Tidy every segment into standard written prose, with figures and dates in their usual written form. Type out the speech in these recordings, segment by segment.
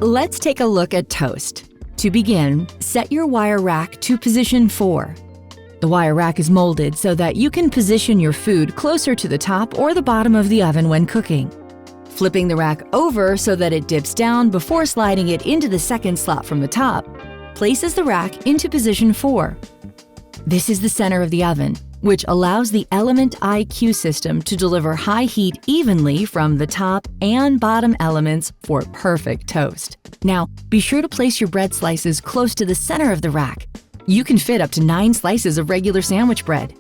Let's take a look at toast. To begin, set your wire rack to position 4. The wire rack is molded so that you can position your food closer to the top or the bottom of the oven when cooking. Flipping the rack over so that it dips down before sliding it into the second slot from the top places the rack into position 4. This is the center of the oven, which allows the Element IQ system to deliver high heat evenly from the top and bottom elements for perfect toast. Now, be sure to place your bread slices close to the center of the rack. You can fit up to 9 slices of regular sandwich bread.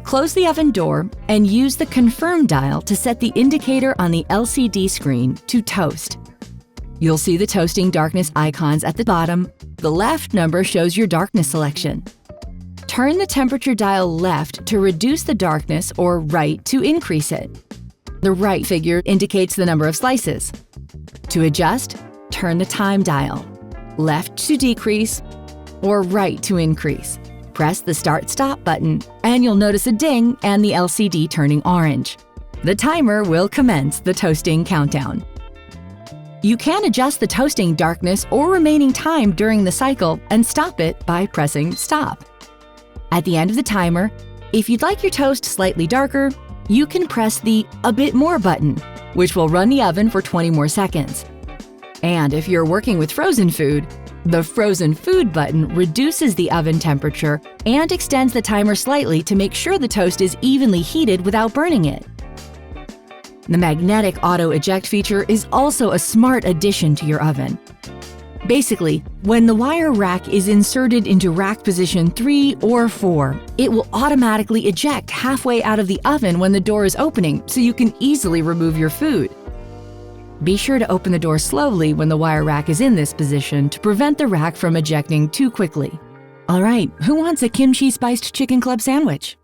Close the oven door and use the Confirm dial to set the indicator on the LCD screen to toast. You'll see the toasting darkness icons at the bottom. The left number shows your darkness selection. Turn the temperature dial left to reduce the darkness or right to increase it. The right figure indicates the number of slices. To adjust, turn the time dial, left to decrease or right to increase. Press the Start/Stop button and you'll notice a ding and the LCD turning orange. The timer will commence the toasting countdown. You can adjust the toasting darkness or remaining time during the cycle and stop it by pressing Stop. At the end of the timer, if you'd like your toast slightly darker, you can press the A Bit More button, which will run the oven for 20 more seconds. And if you're working with frozen food, the Frozen Food button reduces the oven temperature and extends the timer slightly to make sure the toast is evenly heated without burning it. The magnetic auto eject feature is also a smart addition to your oven. Basically, when the wire rack is inserted into rack position 3 or 4, it will automatically eject halfway out of the oven when the door is opening, so you can easily remove your food. Be sure to open the door slowly when the wire rack is in this position to prevent the rack from ejecting too quickly. All right, who wants a kimchi spiced chicken club sandwich?